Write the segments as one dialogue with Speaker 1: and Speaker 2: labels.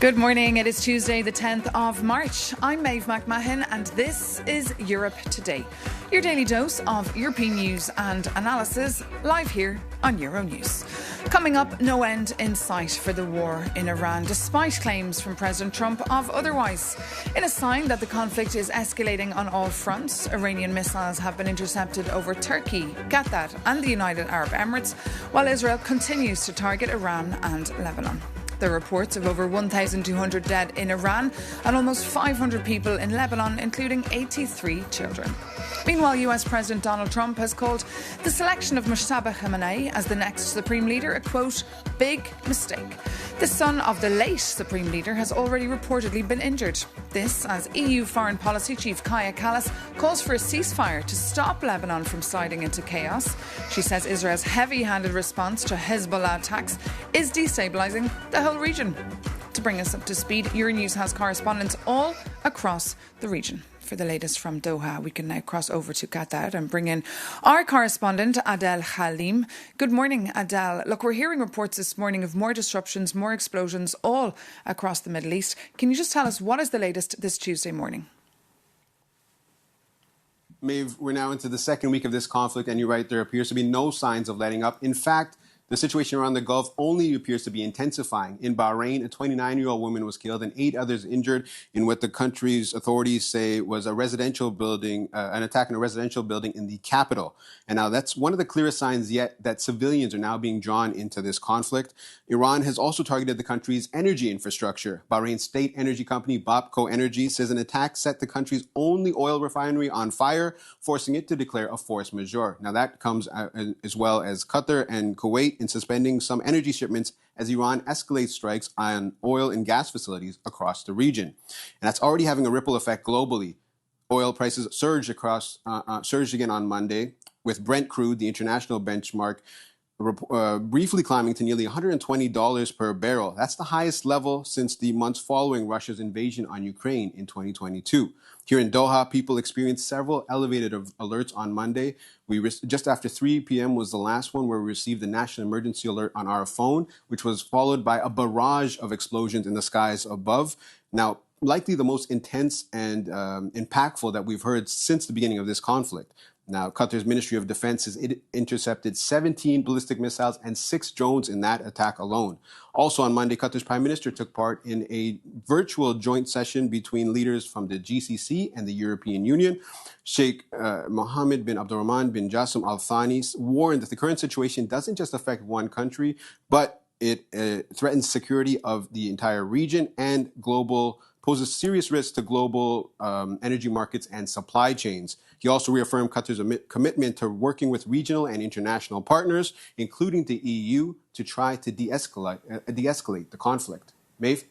Speaker 1: Good morning. It is Tuesday, the 10th of March. I'm Maeve McMahon, and this is Europe Today, your daily dose of European news and analysis, live here on Euronews. Coming up, no end in sight for the war in Iran, despite claims from President Trump of otherwise. In a sign that the conflict is escalating on all fronts, Iranian missiles have been intercepted over Turkey, Qatar and the United Arab Emirates, while Israel continues to target Iran and Lebanon. There are reports of over 1,200 dead in Iran and almost 500 people in Lebanon, including 83 children. Meanwhile, US President Donald Trump has called the selection of Mojtaba Khamenei as the next Supreme Leader a, quote, big mistake. The son of the late Supreme Leader has already reportedly been injured. This as EU Foreign Policy Chief Kaja Kallas calls for a ceasefire to stop Lebanon from sliding into chaos. She says Israel's heavy-handed response to Hezbollah attacks is destabilising the whole region. To bring us up to speed, Euronews has correspondents all across the region. For the latest from Doha, we can now cross over to Qatar and bring in our correspondent, Adel Halim. Good morning, Adel. Look, we're hearing reports this morning of more disruptions, more explosions all across the Middle East. Can you just tell us what is the latest this Tuesday morning?
Speaker 2: Maeve, we're now into the second week of this conflict, and you're right, there appears to be no signs of letting up. In fact, the situation around the Gulf only appears to be intensifying. In Bahrain, a 29-year-old woman was killed and 8 others injured in what the country's authorities say was a residential building, an attack in a residential building in the capital. And now that's one of the clearest signs yet that civilians are now being drawn into this conflict. Iran has also targeted the country's energy infrastructure. Bahrain's state energy company, Bapco Energy, says an attack set the country's only oil refinery on fire, forcing it to declare a force majeure. Now that comes as well as Qatar and Kuwait in suspending some energy shipments as Iran escalates strikes on oil and gas facilities across the region. And that's already having a ripple effect globally. Oil prices surged again on Monday, with Brent crude, the international benchmark, briefly climbing to nearly $120 per barrel. That's the highest level since the months following Russia's invasion on Ukraine in 2022. Here in Doha, people experienced several elevated alerts on Monday. Just after 3 p.m. was the last one where we received the national emergency alert on our phone, which was followed by a barrage of explosions in the skies above. Now, likely the most intense and impactful that we've heard since the beginning of this conflict. Now, Qatar's Ministry of Defense has intercepted 17 ballistic missiles and 6 drones in that attack alone. Also on Monday, Qatar's Prime Minister took part in a virtual joint session between leaders from the GCC and the European Union. Sheikh Mohammed bin Abdurrahman bin Jassim Al Thani warned that the current situation doesn't just affect one country, but it threatens security of the entire region and poses serious risks to global energy markets and supply chains. He also reaffirmed Qatar's commitment to working with regional and international partners, including the EU, to try to de-escalate the conflict. Maeve?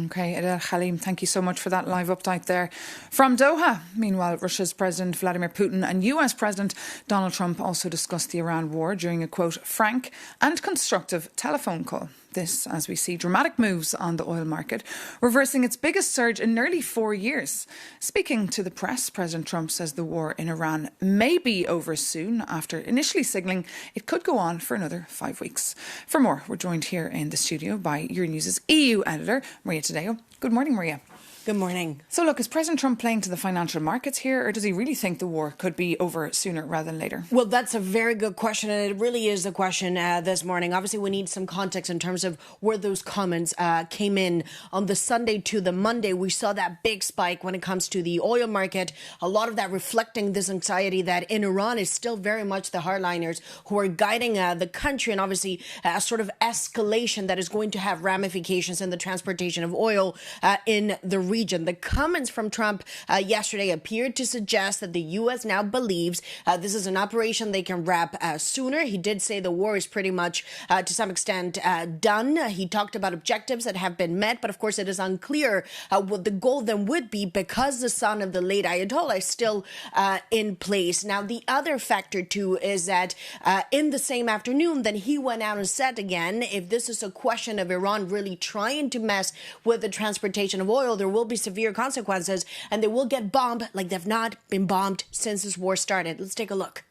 Speaker 1: OK, Adel Halim, thank you so much for that live update there from Doha. Meanwhile, Russia's President Vladimir Putin and US President Donald Trump also discussed the Iran war during a, quote, frank and constructive telephone call. This as we see dramatic moves on the oil market, reversing its biggest surge in nearly 4 years. Speaking to the press, President Trump says the war in Iran may be over soon, after initially signalling it could go on for another 5 weeks. For more, we're joined here in the studio by Euronews' EU editor, Maria Tadeo. Good morning, Maria.
Speaker 3: Good morning.
Speaker 1: So look, is President Trump playing to the financial markets here, or does he really think the war could be over sooner rather than later?
Speaker 3: Well, that's a very good question, and it really is the question this morning. Obviously, we need some context in terms of where those comments came in. On the Sunday to the Monday, we saw that big spike when it comes to the oil market. A lot of that reflecting this anxiety that in Iran is still very much the hardliners who are guiding the country, and obviously a sort of escalation that is going to have ramifications in the transportation of oil in the region. The comments from Trump yesterday appeared to suggest that the U.S. now believes this is an operation they can wrap sooner. He did say the war is pretty much, to some extent, done. He talked about objectives that have been met, but of course it is unclear what the goal then would be because the son of the late Ayatollah is still in place. Now, the other factor, too, is that in the same afternoon, then he went out and said again, if this is a question of Iran really trying to mess with the transportation of oil, there will be severe consequences, and they will get bombed like they've not been bombed since this war started. Let's take a look.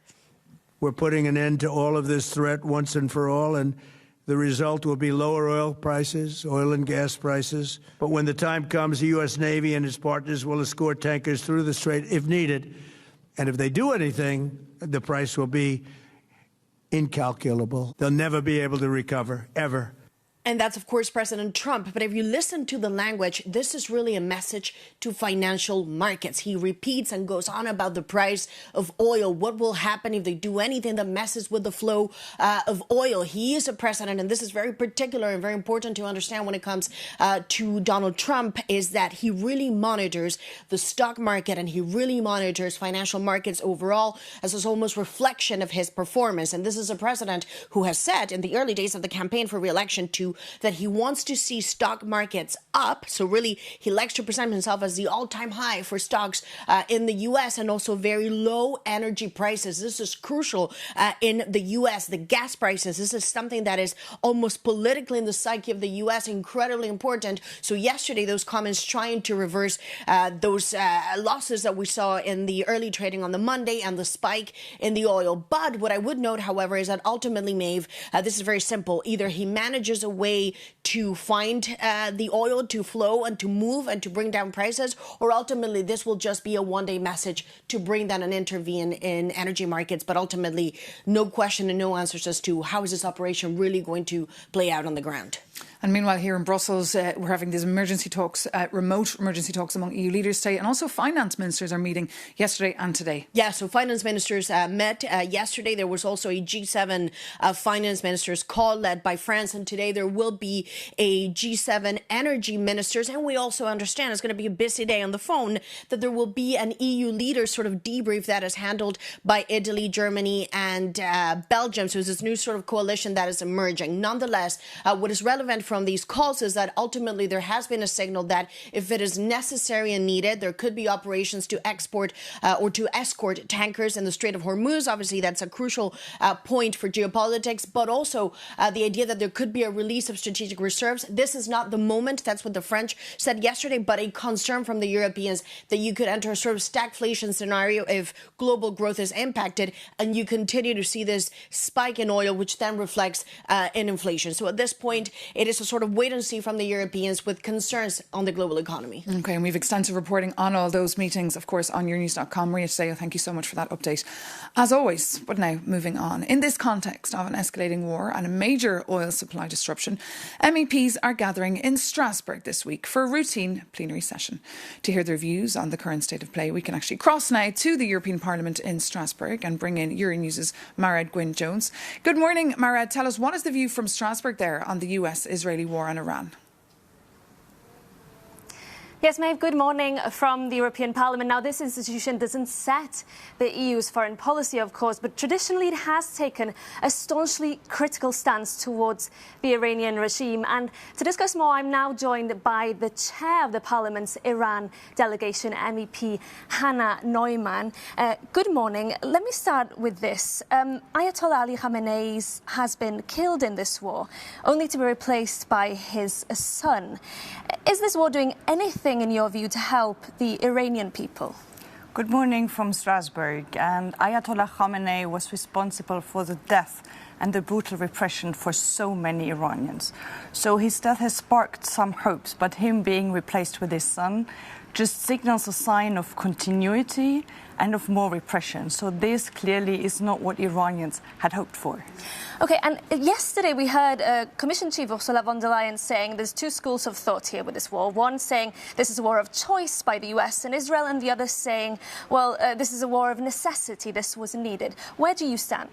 Speaker 4: We're putting an end to all of this threat once and for all, and The result will be lower oil prices, oil and gas prices. But when the time comes, the U.S. Navy and its partners will escort tankers through the strait if needed. And if they do anything, the price will be incalculable. They'll never be able to recover, ever.
Speaker 3: And that's, of course, President Trump. But if you listen to the language, this is really a message to financial markets. He repeats and goes on about the price of oil. What will happen if they do anything that messes with the flow of oil? He is a president, and this is very particular and very important to understand when it comes to Donald Trump, is that he really monitors the stock market and he really monitors financial markets overall as this almost reflection of his performance. And this is a president who has said in the early days of the campaign for re-election that he wants to see stock markets up. So really, he likes to present himself as the all-time high for stocks in the U.S. and also very low energy prices. This is crucial in the U.S. The gas prices, this is something that is almost politically in the psyche of the U.S., incredibly important. So yesterday, those comments trying to reverse those losses that we saw in the early trading on the Monday and the spike in the oil. But what I would note, however, is that ultimately, Maeve, this is very simple. Either he manages a way to find the oil to flow and to move and to bring down prices, or ultimately this will just be a one-day message to bring down and intervene in energy markets. But ultimately, no question and no answers as to how is this operation really going to play out on the ground.
Speaker 1: And meanwhile, here in Brussels, we're having these emergency talks, remote emergency talks among EU leaders today, and also finance ministers are meeting yesterday and today.
Speaker 3: Yeah, so finance ministers met yesterday. There was also a G7 finance ministers call led by France, and today there will be a G7 energy ministers. And we also understand it's going to be a busy day on the phone, that there will be an EU leaders sort of debrief that is handled by Italy, Germany and Belgium. So it's this new sort of coalition that is emerging. Nonetheless, what is relevant from these calls is that ultimately there has been a signal that if it is necessary and needed, there could be operations to export or to escort tankers in the Strait of Hormuz. Obviously, that's a crucial point for geopolitics, but also the idea that there could be a release of strategic reserves. This is not the moment. That's what the French said yesterday, but a concern from the Europeans that you could enter a sort of stagflation scenario if global growth is impacted and you continue to see this spike in oil, which then reflects in inflation. So at this point, it is a sort of wait and see from the Europeans with concerns on the global economy.
Speaker 1: OK, and we've extensive reporting on all those meetings, of course, on yournews.com. Maria Tadeo, thank you so much for that update, as always. But now, moving on. In this context of an escalating war and a major oil supply disruption, MEPs are gathering in Strasbourg this week for a routine plenary session. To hear their views on the current state of play, we can actually cross now to the European Parliament in Strasbourg and bring in Euronews' Mairead Gwynne-Jones. Good morning, Mairead. Tell us, what is the view from Strasbourg there on the US-Israeli war on Iran?
Speaker 5: Yes, Maeve, good morning from the European Parliament. Now, this institution doesn't set the EU's foreign policy, of course, but traditionally it has taken a staunchly critical stance towards the Iranian regime. And to discuss more, I'm now joined by the chair of the Parliament's Iran delegation, MEP Hannah Neumann. Good morning. Let me start with this. Ayatollah Ali Khamenei has been killed in this war, only to be replaced by his son. Is this war doing anything, in your view, to help the Iranian people?
Speaker 6: Good morning from Strasbourg. And Ayatollah Khamenei was responsible for the death and the brutal repression for so many Iranians. So his death has sparked some hopes, but him being replaced with his son just signals a sign of continuity and of more repression. So this clearly is not what Iranians had hoped for.
Speaker 5: OK, and yesterday we heard Commission Chief Ursula von der Leyen saying there's two schools of thought here with this war. One saying this is a war of choice by the US and Israel, and the other saying, well, this is a war of necessity, this was needed. Where do you stand?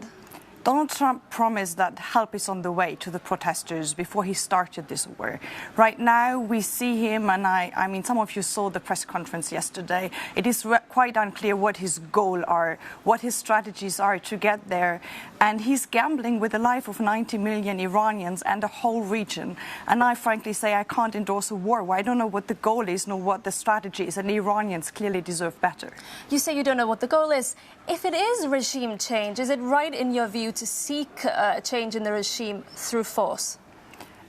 Speaker 6: Donald Trump promised that help is on the way to the protesters before he started this war. Right now, we see him, and I mean, some of you saw the press conference yesterday. It is quite unclear what his goals are, what his strategies are to get there. And he's gambling with the life of 90 million Iranians and the whole region. And I frankly say I can't endorse a war where I don't know what the goal is, nor what the strategy is, and Iranians clearly deserve better.
Speaker 5: You say you don't know what the goal is. If it is regime change, is it right in your view to seek a change in the regime through force?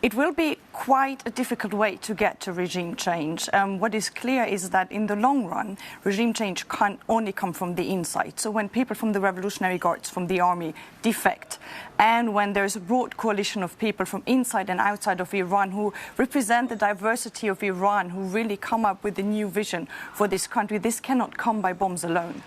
Speaker 6: it will be quite a difficult way to get to regime change. What is clear is that in the long run, regime change can only come from the inside. So when people from the Revolutionary Guards, from the army, defect, and when there's a broad coalition of people from inside and outside of Iran who represent the diversity of Iran, who really come up with a new vision for this country, this cannot come by bombs alone.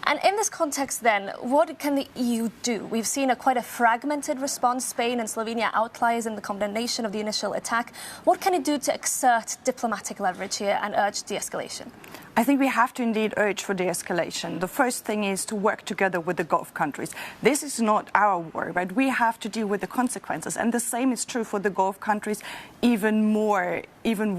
Speaker 5: And in this context, then, what can the EU do? We've seen quite a fragmented response. Spain and Slovenia outliers in the condemnation of the initial attack. What can it do to exert diplomatic leverage here and urge de-escalation?
Speaker 6: I think we have to indeed urge for de-escalation. The first thing is to work together with the Gulf countries. This is not our war, right? We have to deal with the consequences. And the same is true for the Gulf countries, even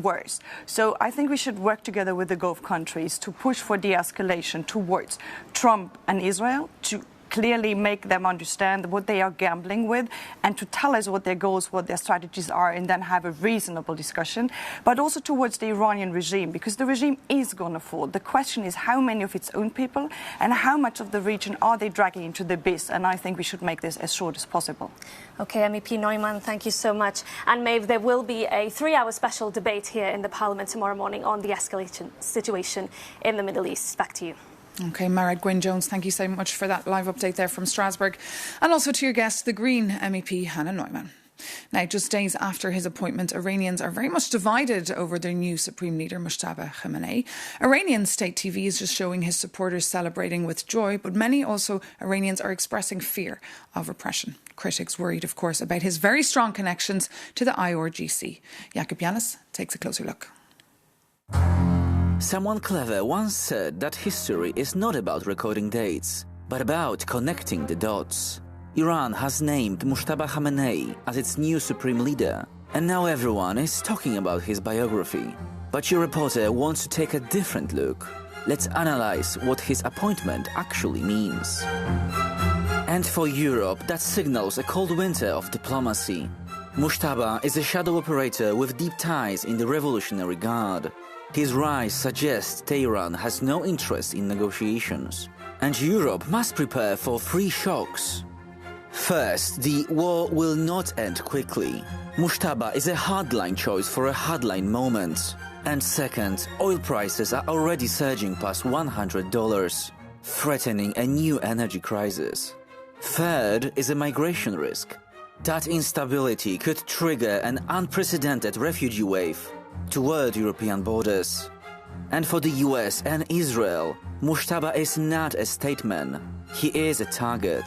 Speaker 6: worse. So I think we should work together with the Gulf countries to push for de-escalation towards Trump and Israel, to clearly make them understand what they are gambling with and to tell us what their goals, what their strategies are, and then have a reasonable discussion, but also towards the Iranian regime, because the regime is going to fall. The question is how many of its own people and how much of the region are they dragging into the abyss, and I think we should make this as short as possible.
Speaker 5: OK, MEP Neumann, thank you so much. And Maeve, there will be a 3-hour special debate here in the Parliament tomorrow morning on the escalation situation in the Middle East. Back to you.
Speaker 1: OK, Mairead Gwynne-Jones, thank you so much for that live update there from Strasbourg. And also to your guest, the Green MEP Hannah Neumann. Now, just days after his appointment, Iranians are very much divided over their new Supreme Leader, Mojtaba Khamenei. Iranian state TV is just showing his supporters celebrating with joy, but many also Iranians are expressing fear of repression. Critics worried, of course, about his very strong connections to the IRGC. Jakub Janis takes a closer look.
Speaker 7: Someone clever once said that history is not about recording dates, but about connecting the dots. Iran has named Mojtaba Khamenei as its new supreme leader, and now everyone is talking about his biography. But your reporter wants to take a different look. Let's analyze what his appointment actually means. And for Europe, that signals a cold winter of diplomacy. Mojtaba is a shadow operator with deep ties in the Revolutionary Guard. His rise suggests Tehran has no interest in negotiations, and Europe must prepare for 3 shocks. First, the war will not end quickly. Mojtaba is a hardline choice for a hardline moment. And second, oil prices are already surging past $100, threatening a new energy crisis. Third is a migration risk. That instability could trigger an unprecedented refugee wave toward European borders. And for the US and Israel, Mojtaba is not a statesman, he is a target.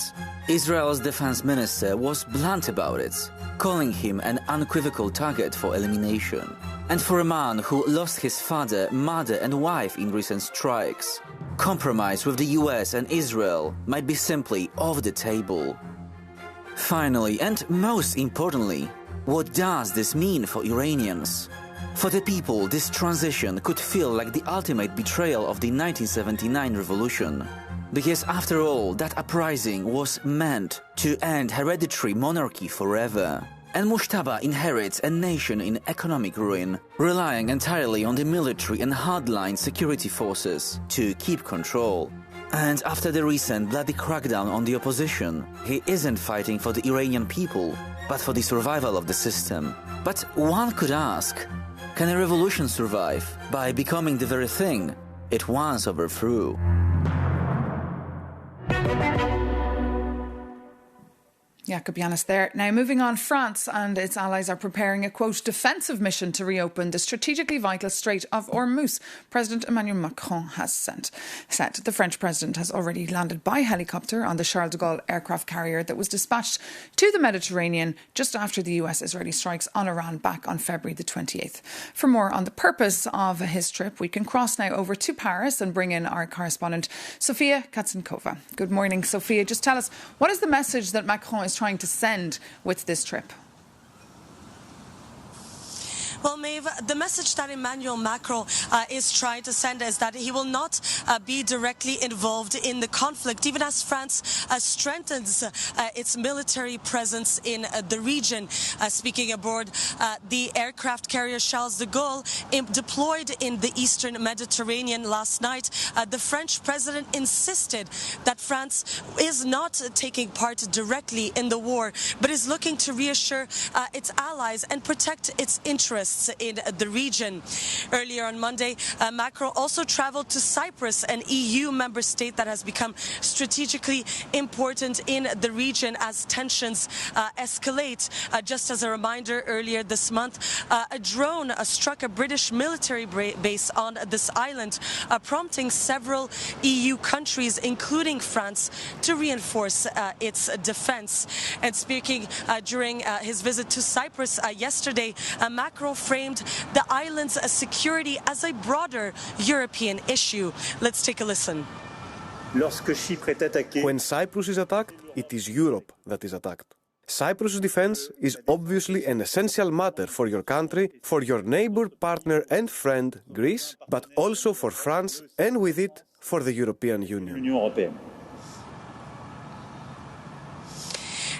Speaker 7: Israel's defense minister was blunt about it, calling him an unequivocal target for elimination. And for a man who lost his father, mother and wife in recent strikes, compromise with the US and Israel might be simply off the table. Finally, and most importantly, what does this mean for Iranians? For the people, this transition could feel like the ultimate betrayal of the 1979 revolution. Because after all, that uprising was meant to end hereditary monarchy forever. And Mojtaba inherits a nation in economic ruin, relying entirely on the military and hardline security forces to keep control. And after the recent bloody crackdown on the opposition, he isn't fighting for the Iranian people, but for the survival of the system. But one could ask, can a revolution survive by becoming the very thing it once overthrew?
Speaker 1: Jakub Janis there. Now, moving on, France and its allies are preparing a, quote, defensive mission to reopen the strategically vital Strait of Hormuz. President Emmanuel Macron has said the French president has already landed by helicopter on the Charles de Gaulle aircraft carrier that was dispatched to the Mediterranean just after the US-Israeli strikes on Iran back on February the 28th. For more on the purpose of his trip, we can cross now over to Paris and bring in our correspondent, Sofia Katsenkova. Good morning, Sofia. Just tell us, what is the message that Macron is trying to send with this trip?
Speaker 8: Well, Maeve, the message that Emmanuel Macron is trying to send is that he will not be directly involved in the conflict, even as France strengthens its military presence in the region. Speaking abroad, the aircraft carrier Charles de Gaulle deployed in the eastern Mediterranean last night. The French president insisted that France is not taking part directly in the war, but is looking to reassure its allies and protect its interests in the region. Earlier on Monday, Macron also traveled to Cyprus, an EU member state that has become strategically important in the region as tensions escalate. Just as a reminder, earlier this month, a drone struck a British military base on this island, prompting several EU countries, including France, to reinforce its defense. And speaking during his visit to Cyprus yesterday, Macron framed the island's security as a broader European issue. Let's take a listen.
Speaker 9: When Cyprus is attacked, it is Europe that is attacked. Cyprus' defense is obviously an essential matter for your country, for your neighbor, partner and friend, Greece, but also for France and with it, for the European Union.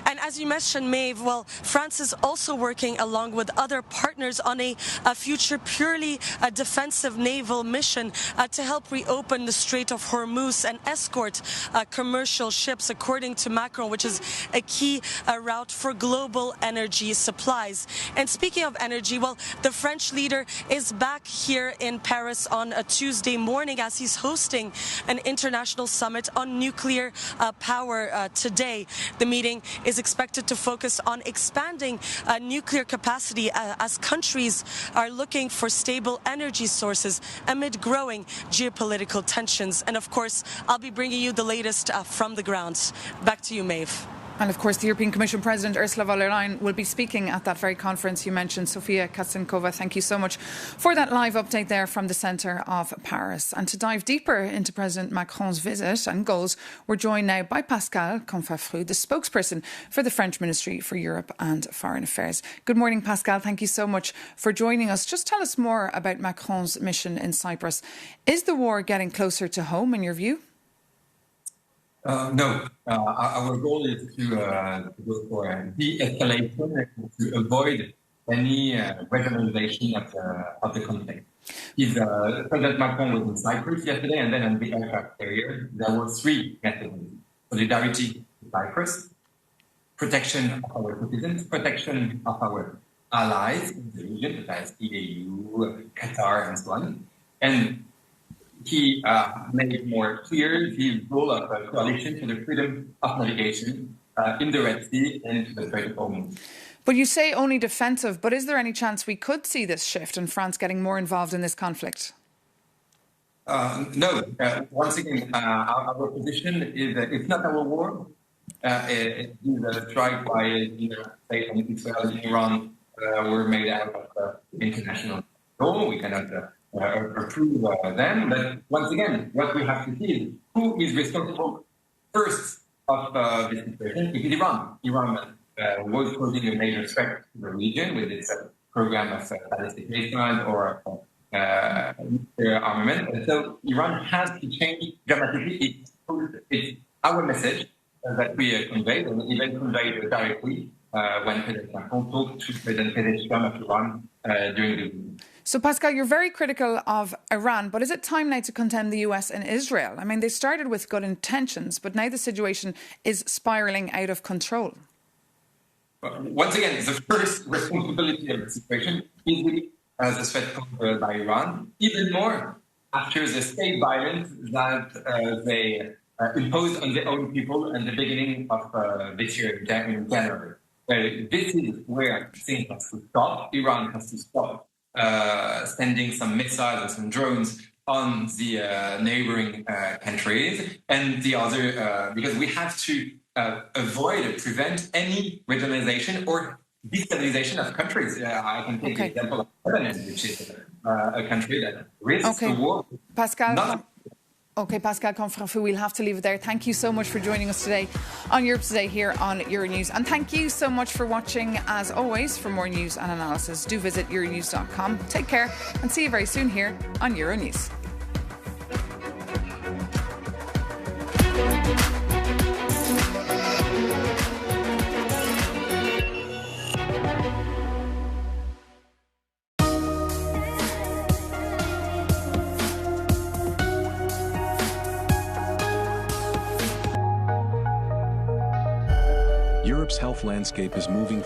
Speaker 8: And as you mentioned, Maeve, well, France is also working along with other partners on a future purely defensive naval mission to help reopen the Strait of Hormuz and escort commercial ships, according to Macron, which is a key route for global energy supplies. And speaking of energy, well, the French leader is back here in Paris on a Tuesday morning as he's hosting an international summit on nuclear power today. The meeting is expected to focus on expanding nuclear capacity as countries are looking for stable energy sources amid growing geopolitical tensions. And of course, I'll be bringing you the latest from the ground. Back to you, Maeve.
Speaker 1: And of course, the European Commission President Ursula von der Leyen will be speaking at that very conference you mentioned. Sofia Katsenkova, thank you so much for that live update there from the centre of Paris. And to dive deeper into President Macron's visit and goals, we're joined now by Pascal Confafreux, the spokesperson for the French Ministry for Europe and Foreign Affairs. Good morning, Pascal. Thank you so much for joining us. Just tell us more about Macron's mission in Cyprus. Is the war getting closer to home, in your view?
Speaker 10: No, our goal is to go for de-escalation to avoid any regionalization of the conflict. President Macron was in Cyprus yesterday, and then on the aircraft carrier, there were three messages: solidarity with Cyprus, protection of our citizens, protection of our allies in the region, such as EU, Qatar, and so on, and he made it more clear the role of a coalition for the freedom of navigation in the Red Sea and to the Strait of Hormuz.
Speaker 1: But you say only defensive, but is there any chance we could see this shift and France getting more involved in this conflict?
Speaker 10: No. Once again, our position is that it's not our war. It is a strike by the United States and Israel and Iran were made out of international law. We cannot approve them. But once again, what we have to see is who is responsible first of this situation. It is Iran. Iran was posing a major threat to the region with its program of ballistic missiles or nuclear armament. And so Iran has to change dramatically. It's our message that we conveyed, and even conveyed directly when President Macron talked to President Pezeshkian of Iran during the week.
Speaker 1: So, Pascal, you're very critical of Iran, but is it time now to condemn the US and Israel? I mean, they started with good intentions, but now the situation is spiralling out of control.
Speaker 10: Once again, the first responsibility of the situation is really the threat posed by Iran, even more after the state violence that they imposed on their own people at the beginning of this year, in January. This is where things have to stop. Iran has to stop sending some missiles and some drones on the neighboring countries, and the other, because we have to prevent any regionalization or destabilization of countries. I can take the example of Lebanon, which is a country that risks the war.
Speaker 1: Pascal, OK, Pascal Confrafu, we'll have to leave it there. Thank you so much for joining us today on Europe Today here on Euronews. And thank you so much for watching. As always, for more news and analysis, do visit euronews.com. Take care and see you very soon here on Euronews.
Speaker 11: Europe's health landscape is moving